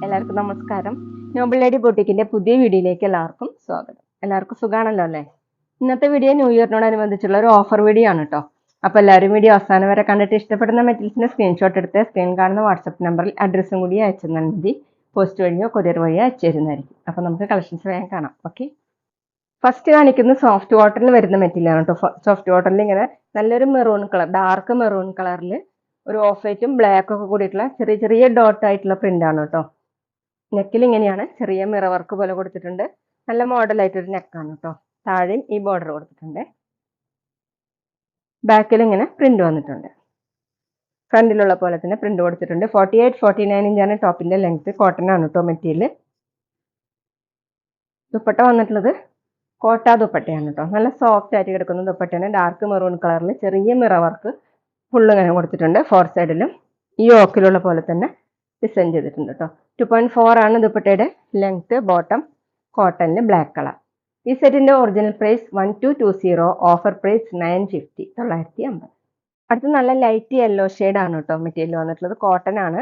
എല്ലാവർക്കും നമസ്കാരം. നോബിൾ ലേഡി ബൊട്ടിക്കിന്റെ പുതിയ വീഡിയോയിലേക്ക് എല്ലാവർക്കും സ്വാഗതം. എല്ലാവർക്കും സുഖാണല്ലോ അല്ലേ? ഇന്നത്തെ വീഡിയോ ന്യൂ ഇയറിനോടനുബന്ധിച്ചുള്ള ഒരു ഓഫർ വീഡിയോ ആണ് കേട്ടോ. അപ്പോൾ എല്ലാവരും വീഡിയോ അവസാനം വരെ കണ്ടിട്ട് ഇഷ്ടപ്പെടുന്ന മെറ്റീരിയൽസിന്റെ സ്ക്രീൻഷോട്ട് എടുത്ത് സ്ക്രീൻ കാണുന്ന വാട്സപ്പ് നമ്പറിൽ അഡ്രസ്സും കൂടി അയച്ചു തന്നാൽ മതി. പോസ്റ്റ് വഴിയോ കൊറിയർ വഴിയോ അയച്ചു തരുന്നതായിരിക്കും. അപ്പോൾ നമുക്ക് കളക്ഷൻസ് വേഗം കാണാം. ഓക്കെ, ഫസ്റ്റ് കാണിക്കുന്നത് സോഫ്റ്റ് കോട്ടണിൽ വരുന്ന മെറ്റീരിയൽ ആണ് കേട്ടോ. സോഫ്റ്റ് കോട്ടണിൽ ഇങ്ങനെ നല്ലൊരു മെറൂൺ കളർ, ഡാർക്ക് മെറൂൺ കളറിൽ ഒരു ഓഫ് വൈറ്റും ബ്ലാക്കും ഒക്കെ കൂടിയിട്ടുള്ള ചെറിയ ചെറിയ ഡോട്ട് ആയിട്ടുള്ള പ്രിന്റ് ആണ് കേട്ടോ. നെക്കിൽ ഇങ്ങനെയാണ് ചെറിയ മിറർ വർക്ക് പോലെ കൊടുത്തിട്ടുണ്ട്. നല്ല മോഡലായിട്ടൊരു നെക്കാണ് കേട്ടോ. താഴെയും ഈ ബോർഡർ കൊടുത്തിട്ടുണ്ട്. ബാക്കിൽ ഇങ്ങനെ പ്രിന്റ് വന്നിട്ടുണ്ട്. ഫ്രണ്ടിലുള്ള പോലെ തന്നെ പ്രിന്റ് കൊടുത്തിട്ടുണ്ട്. 48-49 ഇഞ്ചാണ് ടോപ്പിന്റെ ലെങ്ത്. കോട്ടൺ ആണ് കേട്ടോ മെറ്റീരിയൽ. ദുപ്പട്ട വന്നിട്ടുള്ളത് കോട്ട ദുപ്പട്ടയാണ് കേട്ടോ. നല്ല സോഫ്റ്റ് ആയിട്ട് കിടക്കുന്ന ദുപ്പട്ടയാണ്. ഡാർക്ക് മെറൂൺ കളറിൽ ചെറിയ മിറർ വർക്ക് ഫുള്ള് ഇങ്ങനെ കൊടുത്തിട്ടുണ്ട്. 4 സൈഡിലും ഈ ഓക്കിലുള്ള പോലെ തന്നെ ഡിസൈൻ ചെയ്തിട്ടുണ്ട് കേട്ടോ. 2.4 ആണ് ദുപ്പട്ടയുടെ ലെങ്ത്. ബോട്ടം കോട്ടണിൽ ബ്ലാക്ക് കളർ. ഈ സെറ്റിന്റെ ഒറിജിനൽ പ്രൈസ് 1220, ഓഫർ പ്രൈസ് 950, 950. അടുത്ത് നല്ല ലൈറ്റ് യെല്ലോ ഷെയ്ഡ് ആണ് കേട്ടോ മെറ്റീരിയൽ വന്നിട്ടുള്ളത്. കോട്ടൺ ആണ്,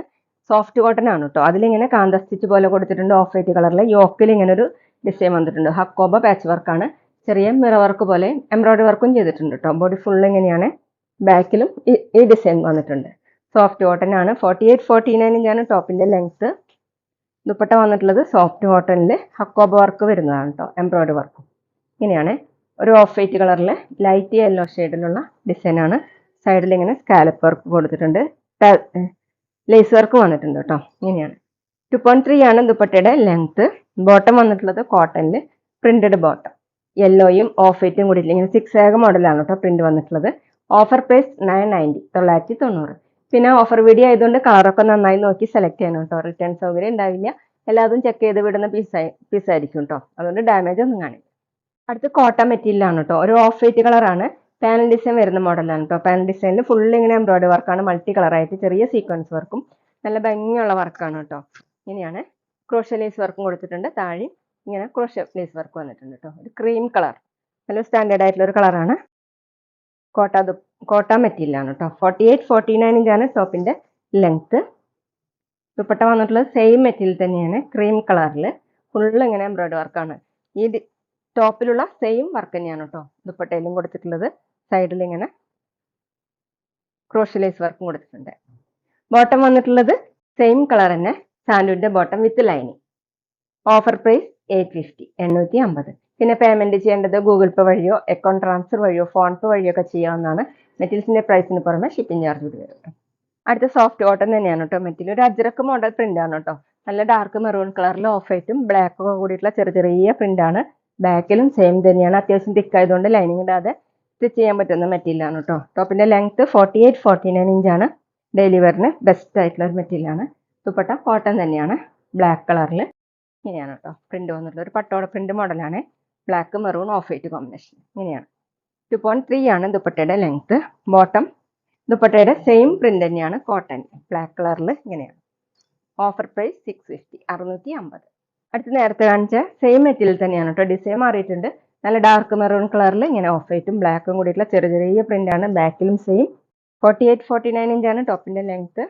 സോഫ്റ്റ് കോട്ടൺ ആണ് കേട്ടോ. അതിലിങ്ങനെ കാന്ത സ്റ്റിച്ച് പോലെ കൊടുത്തിട്ടുണ്ട്. ഓഫ് വൈറ്റ് കളറിൽ യോക്കിൽ ഇങ്ങനെ ഒരു ഡിസൈൻ വന്നിട്ടുണ്ട്. ഹക്കോബ പാച്ച് വർക്കാണ്. ചെറിയ മിറർ വർക്ക് പോലെ എംബ്രോയിഡറി വർക്കും ചെയ്തിട്ടുണ്ട് കേട്ടോ. ബോഡി ഫുൾ ഇങ്ങനെയാണ്. ബാക്കിലും ഈ ഡിസൈൻ വന്നിട്ടുണ്ട്. സോഫ്റ്റ് കോട്ടൺ ആണ്. 48-49 ഇഞ്ചാണ് ടോപ്പിന്റെ ലെങ്ത്. ദുപ്പട്ട വന്നിട്ടുള്ളത് സോഫ്റ്റ് കോട്ടണിൽ ഹക്കോബ വർക്ക് വരുന്നതാണ് കേട്ടോ. എംബ്രോയിഡറി വർക്കും ഇങ്ങനെയാണ്. ഒരു ഓഫ് വൈറ്റ് കളറിൽ ലൈറ്റ് യെല്ലോ ഷെയ്ഡിലുള്ള ഡിസൈൻ ആണ്. സൈഡിൽ ഇങ്ങനെ സ്കാലപ്പ് വർക്ക് കൊടുത്തിട്ടുണ്ട്. ലേസ് വർക്ക് വന്നിട്ടുണ്ട് കേട്ടോ. ഇങ്ങനെയാണ്. 2.3 ആണ് ദുപ്പട്ടയുടെ ലെങ്ത്. ബോട്ടം വന്നിട്ടുള്ളത് കോട്ടണിൽ പ്രിന്റഡ് ബോട്ടം. യെല്ലോയും ഓഫ് വൈറ്റും കൂടി ഇങ്ങനെ 6 ആഗ് മോഡലാണ് കേട്ടോ പ്രിന്റ് വന്നിട്ടുള്ളത്. Offer price 990, 990. പിന്നെ ഓഫർ വീഡിയോ ആയതുകൊണ്ട് കളറൊക്കെ നന്നായി നോക്കി സെലക്ട് ചെയ്യണം കേട്ടോ. റിട്ടേൺ സൗകര്യം ഉണ്ടാവില്ല. എല്ലാതും ചെക്ക് ചെയ്ത് വിടുന്ന പീസായിരിക്കും കേട്ടോ. അതുകൊണ്ട് ഡാമേജ് ഒന്നും കാണില്ല. അടുത്ത് കോട്ടൺ മെറ്റീരിയലാണ് കേട്ടോ. ഒരു ഓഫ് വൈറ്റ് കളറാണ്. പാനൽ ഡിസൈൻ വരുന്ന മോഡലാണ് കേട്ടോ. പാനൽ ഡിസൈനിൽ ഫുൾ ഇങ്ങനെ എംബ്രോയിഡറി വർക്കാണ്. മൾട്ടി കളറായിട്ട് ചെറിയ സീക്വൻസ് വർക്കും നല്ല ഭംഗിയുള്ള വർക്കാണ് കേട്ടോ. ഇങ്ങനെയാണ്. ക്രോഷ്യ ലേസ് വർക്കും കൊടുത്തിട്ടുണ്ട്. താഴെ ഇങ്ങനെ ക്രോഷ്യ ലേസ് വർക്ക് വന്നിട്ടുണ്ട് കേട്ടോ. ഒരു ക്രീം കളർ, നല്ല സ്റ്റാൻഡേർഡ് ആയിട്ടുള്ള ഒരു കളറാണ്. കോട്ട മെറ്റീരിയലാണ് കേട്ടോ. 48-49 ഇഞ്ചാണ് ടോപ്പിന്റെ ലെങ്ത്. ദുപ്പട്ട വന്നിട്ടുള്ളത് സെയിം മെറ്റീരിയൽ തന്നെയാണ്. ക്രീം കളറിൽ ഫുള്ള് ഇങ്ങനെ എംബ്രോയിഡറി വർക്കാണ്. ഈ ടോപ്പിലുള്ള സെയിം വർക്ക് തന്നെയാണ് കേട്ടോ ദുപ്പട്ടയിലും കൊടുത്തിട്ടുള്ളത്. സൈഡിൽ ഇങ്ങനെ ക്രോഷ്യ ലേസ് വർക്കും കൊടുത്തിട്ടുണ്ട്. ബോട്ടം വന്നിട്ടുള്ളത് സെയിം കളർ തന്നെ, സാൻഡൂന്റെ bottom with lining. Offer price 850, 850. പിന്നെ പേയ്മെന്റ് ചെയ്യേണ്ടത് ഗൂഗിൾ പേ വഴിയോ അക്കൗണ്ട് ട്രാൻസ്ഫർ വഴിയോ ഫോൺ പേ വഴിയോ ഒക്കെ ചെയ്യാവുന്നതാണ്. മെറ്റീരിയൽസിന്റെ പ്രൈസിന് പുറമെ ഷിപ്പിംഗ് ചാർജ് കൂടി വരും. അടുത്ത സോഫ്റ്റ് കോട്ടൺ തന്നെയാണ് കേട്ടോ മെറ്റീരിയൽ. ഒരു അജ്രക്ക് മോഡൽ പ്രിന്റ് ആണ് കേട്ടോ. നല്ല ഡാർക്ക് മെറൂൺ കളറിൽ ഓഫ് വൈറ്റും ബ്ലാക്കും ഒക്കെ കൂടിയിട്ടുള്ള ചെറിയ ചെറിയ പ്രിന്റ് ആണ്. ബാക്കിലും സെയിം തന്നെയാണ്. അത്യാവശ്യം തിക്ക് ആയതുകൊണ്ട് ലൈനിങ് ഇടാതെ സ്റ്റിച്ച് ചെയ്യാൻ പറ്റുന്ന മെറ്റീരിയൽ ആണ് കേട്ടോ. ടോപ്പിന്റെ ലെങ്ത് 48-49 ഇഞ്ചാണ്. ഡെയിലി വെയറിന് ബെസ്റ്റ് ആയിട്ടുള്ള ഒരു മെറ്റീരിയൽ ആണ്. ദുപ്പട്ട കോട്ടൺ തന്നെയാണ്, ബ്ലാക്ക് കളറിൽ ഇങ്ങനെയാണ് കേട്ടോ പ്രിന്റ് വന്നിട്ടുള്ള ഒരു പട്ടോട പ്രിന്റ് മോഡലാണ്. Black maroon off white combination ഇങ്ങനെയാണ്. 2.3 ആണ് ദുപ്പട്ടയുടെ ലെങ്ത്. ബോട്ടം ദുപ്പട്ടയുടെ സെയിം പ്രിന്റ് തന്നെയാണ്, കോട്ടൺ ബ്ലാക്ക് കളറിൽ ഇങ്ങനെയാണ്. Offer price 650, 650. അടുത്ത് നേരത്തെ കാണിച്ച സെയിം മെറ്റീരിയൽ തന്നെയാണ് കേട്ടോ. ഡിസൈൻ മാറിയിട്ടുണ്ട്. നല്ല ഡാർക്ക് മെറൂൺ കളറിൽ ഇങ്ങനെ ഓഫ് വൈറ്റും ബ്ലാക്കും കൂടിയിട്ടുള്ള ചെറിയ ചെറിയ പ്രിന്റ് ആണ്. ബാക്കിലും സെയിം. 48-49 ഇഞ്ചാണ് ടോപ്പിന്റെ ലെങ്ത്.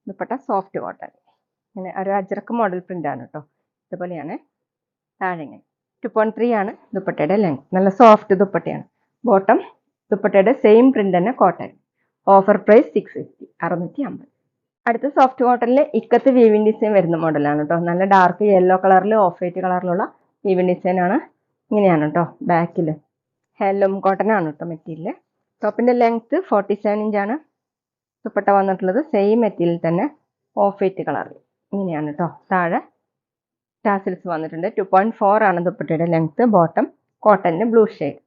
ദുപ്പട്ട സോഫ്റ്റ് കോട്ടൺ ഇങ്ങനെ ഒരു അജ്രക്ക് മോഡൽ പ്രിന്റ് ആണ് കേട്ടോ. ഇതുപോലെയാണ്. താഴെ ഇങ്ങനെ 2.3 ആണ് ദുപ്പട്ടയുടെ ലെങ്ത്. നല്ല സോഫ്റ്റ് ദുപ്പട്ടയാണ്. ബോട്ടം ദുപ്പട്ടയുടെ സെയിം പ്രിന്റ് തന്നെ, കോട്ടൺ. Offer price 650, 650. അടുത്ത സോഫ്റ്റ് കോട്ടണിൽ ഇക്കത്ത് വീവിംഗ് ഡിസൈൻ വരുന്ന മോഡലാണ് കേട്ടോ. നല്ല ഡാർക്ക് യെല്ലോ കളറിൽ ഓഫ് വൈറ്റ് കളറിലുള്ള വീവിംഗ് ഡിസൈൻ ആണ്. ഇങ്ങനെയാണ് കേട്ടോ. ബാക്കിൽ ഹാൻഡ്ലൂം കോട്ടൺ ആണ് കേട്ടോ മെറ്റീരിയൽ. ടോപ്പിന്റെ ലെങ്ത് 47 ഇഞ്ചാണ്. ദുപ്പട്ട വന്നിട്ടുള്ളത് സെയിം മെറ്റീരിയൽ തന്നെ, ഓഫ് വൈറ്റ് കളറിൽ ഇങ്ങനെയാണ് കേട്ടോ. താഴെ ടാസിൽസ് വന്നിട്ടുണ്ട്. 2.4 ആണ് ദുപ്പട്ടയുടെ ലെങ്ത്. ബോട്ടം കോട്ടണിന് ബ്ലൂ ഷെയ്ഡ്.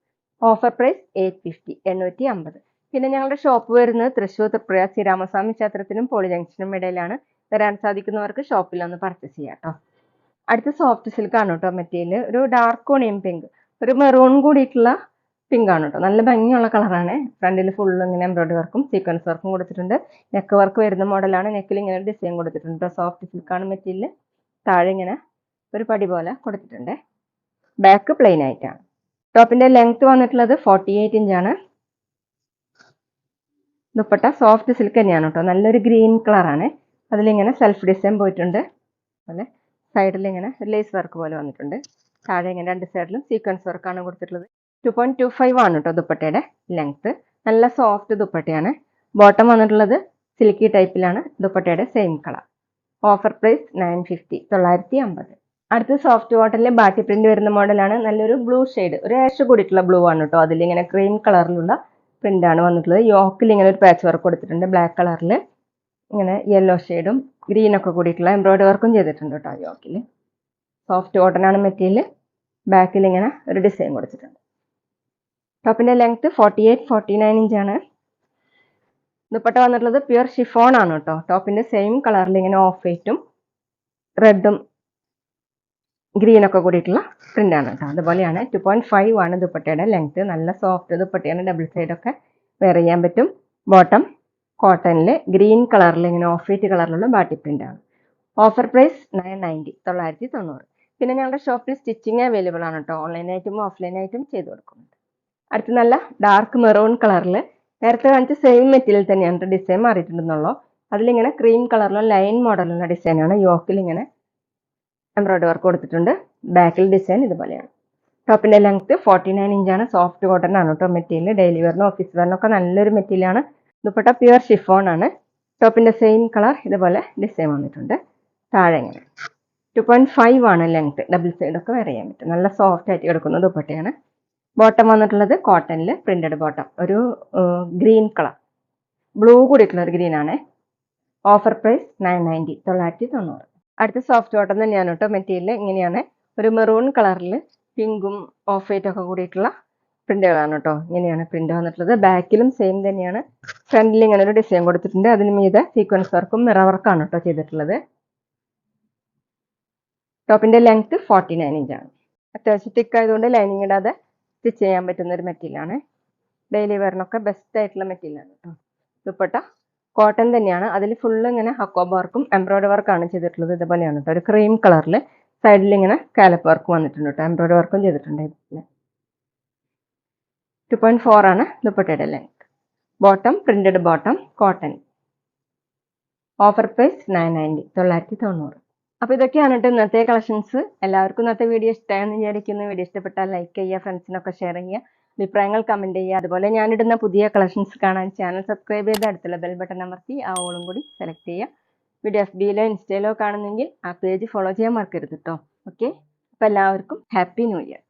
Offer price 850, 850. പിന്നെ ഞങ്ങളുടെ ഷോപ്പ് വരുന്നത് തൃശ്ശൂർ തൃപ്രയ ശ്രീരാമസ്വാമി ക്ഷേത്രത്തിനും പോളി ജംഗ്ഷനും ഇടയിലാണ്. വരാൻ സാധിക്കുന്നവർക്ക് ഷോപ്പിൽ ഒന്ന് പർച്ചേസ് ചെയ്യാം കേട്ടോ. അടുത്ത സോഫ്റ്റ് സിൽക്ക് ആണ് കേട്ടോ മെറ്റീരിയൽ. ഒരു ഡാർക്ക് ഓണിയൻ പിങ്ക്, ഒരു മെറൂൺ കൂടിയിട്ടുള്ള പിങ്ക് ആണ് കേട്ടോ. നല്ല ഭംഗിയുള്ള കളറാണ്. ഫ്രണ്ടിൽ ഫുള്ള് ഇങ്ങനെ എംബ്രോയിഡറി വർക്കും സീക്വൻസ് വർക്കും കൊടുത്തിട്ടുണ്ട്. നെക്ക് വർക്ക് വരുന്ന മോഡലാണ്. നെക്കിൽ ഇങ്ങനെ ഡിസൈൻ കൊടുത്തിട്ടുണ്ട്. സോഫ്റ്റ് സിൽക്ക് ആണ് മെറ്റീരിയൽ. താഴെ ഇങ്ങനെ ഒരു പടി പോലെ കൊടുത്തിട്ടുണ്ട്. ബാക്ക് പ്ലെയിൻ ആയിട്ടാണ്. ടോപ്പിന്റെ ലെങ്ത് വന്നിട്ടുള്ളത് 48 ഇഞ്ചാണ്. ദുപ്പട്ട സോഫ്റ്റ് സിൽക്ക് തന്നെയാണ് കേട്ടോ, നല്ലൊരു ഗ്രീൻ കളറാണ്. അതിലിങ്ങനെ സെൽഫ് ഡിസൈൻ പോയിട്ടുണ്ട്. അതുപോലെ സൈഡിൽ ഇങ്ങനെ ലേസ് വർക്ക് പോലെ വന്നിട്ടുണ്ട്. താഴെ ഇങ്ങനെ രണ്ട് സൈഡിലും സീക്വൻസ് വർക്കാണ് കൊടുത്തിട്ടുള്ളത്. 2.25 ആണ് കേട്ടോ ദുപ്പട്ടയുടെ ലെങ്ത്. നല്ല സോഫ്റ്റ് ദുപ്പട്ടയാണ്. ബോട്ടം വന്നിട്ടുള്ളത് സിൽക്കി ടൈപ്പിലാണ്. ദുപ്പട്ടയുടെ സെയിം കളർ. Offer price 950, 950. അടുത്ത് സോഫ്റ്റ് കോട്ടണിൽ ബാട്ടി പ്രിന്റ് വരുന്ന മോഡലാണ്. നല്ലൊരു ബ്ലൂ ഷെയ്ഡ്, ഒരു ആഷ് കൂടിയിട്ടുള്ള ബ്ലൂ ആണ് കേട്ടോ. അതിലിങ്ങനെ ക്രീം കളറിലുള്ള പ്രിന്റ് ആണ് വന്നിട്ടുള്ളത്. യോക്കിൽ ഇങ്ങനെ ഒരു പാച്ച് വർക്ക് കൊടുത്തിട്ടുണ്ട്. ബ്ലാക്ക് കളറിൽ ഇങ്ങനെ യെല്ലോ ഷെയ്ഡും ഗ്രീനൊക്കെ കൂടിയിട്ടുള്ള എംബ്രോയിഡറി വർക്കും ചെയ്തിട്ടുണ്ട് കേട്ടോ യോക്കിൽ. സോഫ്റ്റ് കോട്ടൺ ആണ് മെറ്റീരിയൽ. ബാക്കിൽ ഇങ്ങനെ ഒരു ഡിസൈൻ കൊടുത്തിട്ടുണ്ട്. ടോപ്പിന്റെ ലെങ്ത് 48-49 ഇഞ്ചാണ്. ദുപ്പട്ട വന്നിട്ടുള്ളത് പ്യുർ ഷിഫോൺ ആണ് കേട്ടോ. ടോപ്പിന്റെ സെയിം കളറിൽ ഇങ്ങനെ ഓഫ് വൈറ്റും റെഡും ഗ്രീനൊക്കെ കൂടിയിട്ടുള്ള പ്രിന്റ് ആണ് കേട്ടോ. അതുപോലെയാണ് 2.5 ആണ് ദുപ്പട്ടയുടെ ലെങ്ത്. നല്ല സോഫ്റ്റ് ദുപ്പട്ടയാണ്. ഡബിൾ സൈഡൊക്കെ വെയർ ചെയ്യാൻ പറ്റും. ബോട്ടം കോട്ടണിൽ ഗ്രീൻ കളറിൽ ഇങ്ങനെ ഓഫ് വൈറ്റ് കളറിലുള്ള ബാട്ടി പ്രിന്റ് ആണ്. Offer price 990, 990. പിന്നെ ഞങ്ങളുടെ ഷോപ്പിൽ സ്റ്റിച്ചിങ് അവൈലബിൾ ആണ് കേട്ടോ. ഓൺലൈനായിട്ടും ഓഫ്ലൈനായിട്ടും ചെയ്ത് കൊടുക്കുന്നുണ്ട്. അടുത്ത് നല്ല ഡാർക്ക് മെറൂൺ കളറിൽ നേരത്തെ കാണിച്ച സെയിം മെറ്റീരിയൽ തന്നെയാണ് ഡിസൈൻ മാറിയിട്ടുണ്ടെന്നുള്ളൂ. അതിലിങ്ങനെ ക്രീം കളറിലുള്ള ലൈൻ മോഡലുള്ള ഡിസൈനാണ്. യോക്കിൽ ഇങ്ങനെ എംബ്രോയിഡറി വർക്ക് കൊടുത്തിട്ടുണ്ട്. ബാക്കിൽ ഡിസൈൻ ഇതുപോലെയാണ്. ടോപ്പിന്റെ ലെങ്ത് 49 ഇഞ്ചാണ്. സോഫ്റ്റ് കോട്ടൺ ആണ് കേട്ടോ മെറ്റീരിയൽ. ഡെയിലി വെയറിനും ഓഫീസ് വെയറിനും ഒക്കെ നല്ലൊരു മെറ്റീരിയലാണ്. ദുപ്പട്ട പ്യുർ ഷിഫോൺ ആണ്. ടോപ്പിന്റെ സെയിം കളർ ഇതുപോലെ ഡിസൈൻ വന്നിട്ടുണ്ട്. താഴെ ഇങ്ങനെ 2.5 ആണ് ലെങ്ത്. ഡബിൾ സൈഡൊക്കെ വെയർ ചെയ്യാൻ പറ്റും. നല്ല സോഫ്റ്റ് ആയിട്ട് കിടക്കുന്ന ദുപ്പട്ടയാണ്. ബോട്ടം വന്നിട്ടുള്ളത് കോട്ടണിൽ പ്രിന്റഡ് ബോട്ടം, ഒരു ഗ്രീൻ കളർ, ബ്ലൂ കൂടിയിട്ടുള്ള ഒരു ഗ്രീൻ ആണ്. Offer price 990, 990. അടുത്ത സോഫ്റ്റ് കോട്ടൺ തന്നെയാണ് കേട്ടോ മെറ്റീരിയൽ. ഇങ്ങനെയാണ് ഒരു മെറൂൺ കളറിൽ പിങ്കും ഓഫ് വൈറ്റ് ഒക്കെ കൂടിയിട്ടുള്ള പ്രിന്റുകളാണ് കേട്ടോ. ഇങ്ങനെയാണ് പ്രിന്റ് വന്നിട്ടുള്ളത്. ബാക്കിലും സെയിം തന്നെയാണ്. ഫ്രണ്ടിൽ ഇങ്ങനെ ഒരു ഡിസൈൻ കൊടുത്തിട്ടുണ്ട്. അതിന് മീതെ സീക്വൻസ് വർക്കും മിറർ വർക്കാണ് കേട്ടോ ചെയ്തിട്ടുള്ളത്. ടോപ്പിന്റെ ലെങ്ത് 49 ഇഞ്ചാണ്. അത്യാവശ്യം തിക്ക് ആയതുകൊണ്ട് ലൈനിങ് ഇടാതെ സ്റ്റിച്ച് ചെയ്യാൻ പറ്റുന്ന ഒരു മെറ്റീരിയലാണ്. ഡെയിലി വെയറിനൊക്കെ ബെസ്റ്റ് ആയിട്ടുള്ള മെറ്റീരിയലാണ് കേട്ടോ. ദുപ്പട്ട കോട്ടൺ തന്നെയാണ്. അതിൽ ഫുള്ള് ഇങ്ങനെ ഹക്കോബ വർക്കും എംബ്രോയിഡറി വർക്കാണ് ചെയ്തിട്ടുള്ളത്. ഇതുപോലെയാണ് കേട്ടോ. ഒരു ക്രീം കളറിൽ സൈഡിൽ ഇങ്ങനെ സ്കാലപ്പ് വർക്ക് വന്നിട്ടുണ്ട് കേട്ടോ. എംബ്രോയിഡറി വർക്കും ചെയ്തിട്ടുണ്ട്. 2.4 ആണ് ദുപ്പട്ടയുടെ length. Bottom printed bottom cotton. Offer price 990, 990. അപ്പോൾ ഇതൊക്കെയാണ് കേട്ടോ ഇന്നത്തെ കളക്ഷൻസ്. എല്ലാവർക്കും ഇന്നത്തെ വീഡിയോ ഇഷ്ടമായെന്ന് വിചാരിക്കുന്നു. വീഡിയോ ഇഷ്ടപ്പെട്ടാൽ ലൈക്ക് ചെയ്യുക, ഫ്രണ്ട്സിനൊക്കെ ഷെയർ ചെയ്യുക, അഭിപ്രായങ്ങൾ കമൻറ്റ് ചെയ്യുക. അതുപോലെ ഞാനിടുന്ന പുതിയ കളക്ഷൻസ് കാണാൻ ചാനൽ സബ്സ്ക്രൈബ് ചെയ്ത് അടുത്തുള്ള ബെൽ ബട്ടൺ അമർത്തി ആ ഓളും കൂടി സെലക്ട് ചെയ്യുക. വീഡിയോ FBയിലോ ഇൻസ്റ്റയിലോ കാണുന്നെങ്കിൽ ആ പേജ് ഫോളോ ചെയ്യാൻ മറക്കരുത് കേട്ടോ. ഓക്കെ, അപ്പോൾ എല്ലാവർക്കും ഹാപ്പി ന്യൂ ഇയർ.